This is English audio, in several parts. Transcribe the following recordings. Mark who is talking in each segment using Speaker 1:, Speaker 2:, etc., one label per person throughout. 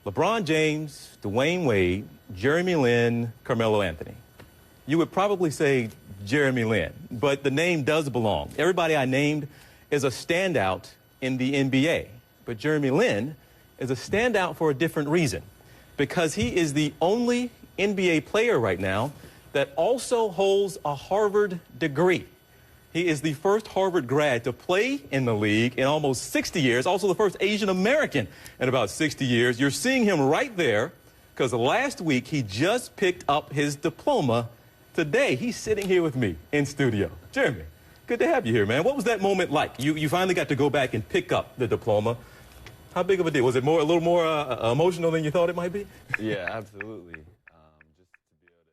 Speaker 1: LeBron James, Dwayne Wade, Jeremy Lin, Carmelo Anthony. You would probably say Jeremy Lin, but the name does belong. Everybody I named is a standout in the NBA, but Jeremy Lin is a standout for a different reason, because he is the only NBA player right now that also holds a Harvard degree. He is the first Harvard grad to play in the league in almost 60 years, also the first Asian American in about 60 years. You're seeing him right there because last week he just picked up his diploma. Today, he's sitting here with me in studio. Jeremy, good to have you here, man. What was that moment like? You finally got to go back and pick up the diploma. How big of a deal? Was it a little more emotional than you thought it might be?
Speaker 2: Yeah, absolutely. Just to be able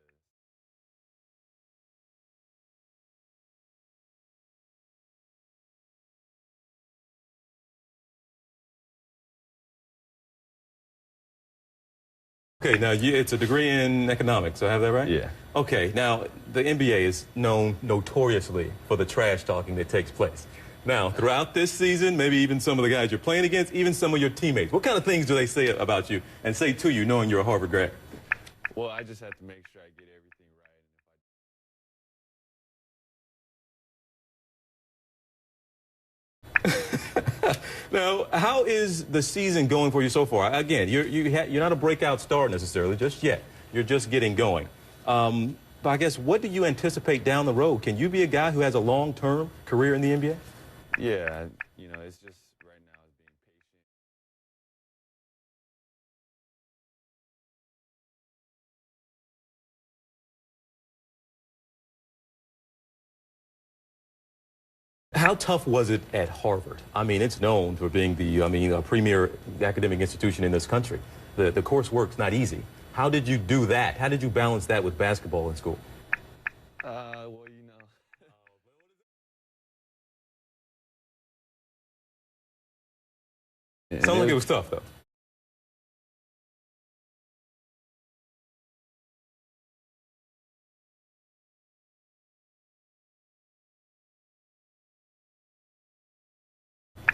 Speaker 2: to.
Speaker 1: Okay, now it's a degree in economics, so I have that right?
Speaker 2: Yeah.
Speaker 1: Okay, now the NBA is known notoriously for the trash talking that takes place. Now, throughout this season, maybe even some of the guys you're playing against, even some of your teammates, what kind of things do they say about you and say to you knowing you're a Harvard grad?
Speaker 2: Well, I just have to make sure I get everything right.
Speaker 1: Now, how is the season going for you so far? Again, you're not a breakout star necessarily just yet. You're just getting going. But I guess, what do you anticipate down the road? Can you be a guy who has a long-term career in the NBA?
Speaker 2: Yeah, it's just right now is being patient.
Speaker 1: How tough was it at Harvard? I mean, it's known for being a premier academic institution in this country. The coursework's not easy. How did you do that? How did you balance that with basketball in school?
Speaker 2: Well,
Speaker 1: Sounds like it was tough, though.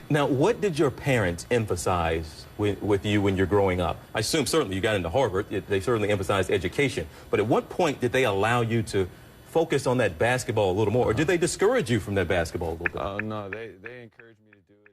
Speaker 1: Now, what did your parents emphasize with you when you're growing up? I assume certainly you got into Harvard. They certainly emphasized education. But at what point did they allow you to focus on that basketball a little more? Or did they discourage you from that basketball a little bit?
Speaker 2: Oh, no, they encouraged me to do it.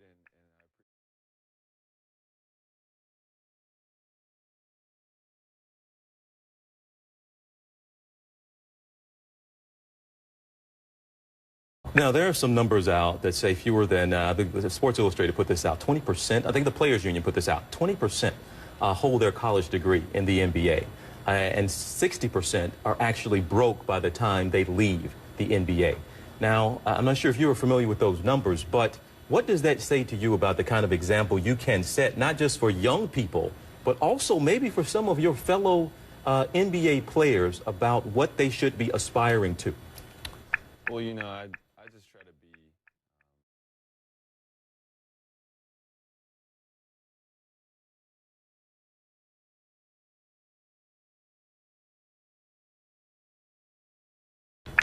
Speaker 1: Now, there are some numbers out that say fewer than, the Sports Illustrated put this out, 20%, I think the Players Union put this out, 20% hold their college degree in the NBA, and 60% are actually broke by the time they leave the NBA. Now, I'm not sure if you are familiar with those numbers, but what does that say to you about the kind of example you can set, not just for young people, but also maybe for some of your fellow NBA players about what they should be aspiring to?
Speaker 2: Well, I just try to be.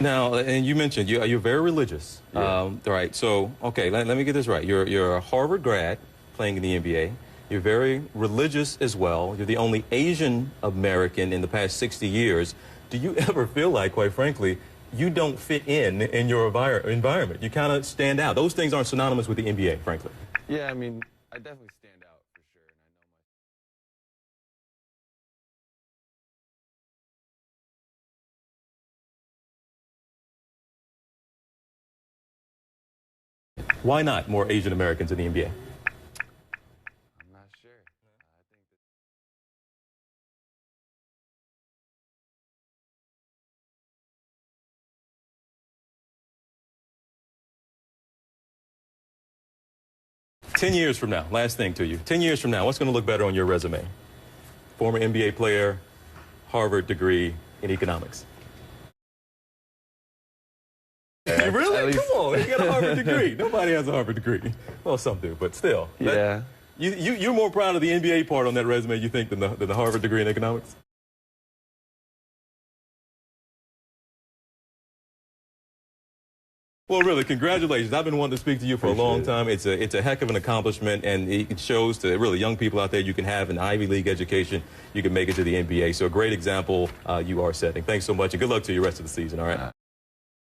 Speaker 1: Now, and you mentioned you're very religious.
Speaker 2: Yeah.
Speaker 1: Right. So, okay, let me get this right. You're a Harvard grad playing in the NBA. You're very religious as well. You're the only Asian American in the past 60 years. Do you ever feel like, quite frankly, you don't fit in your environment? You kind of stand out. Those things aren't synonymous with the NBA, frankly.
Speaker 2: Yeah, I mean, I definitely stand out for sure, and I know
Speaker 1: Why not more Asian Americans in the NBA?
Speaker 2: I'm not sure. I think that.
Speaker 1: 10 years from now, last thing to you. 10 years from now, what's going to look better on your resume? Former NBA player, Harvard degree in economics. Really? Come on, you got a Harvard degree. Nobody has a Harvard degree. Well, some do, but still.
Speaker 2: Yeah.
Speaker 1: You're more proud of the NBA part on that resume, you think, than the Harvard degree in economics? Well, really, congratulations. I've been wanting to speak to you for a long time.
Speaker 2: Appreciate it.
Speaker 1: It's a heck of an accomplishment, and it shows to really young people out there you can have an Ivy League education. You can make it to the NBA. So a great example you are setting. Thanks so much, and good luck to you the rest of the season, all right?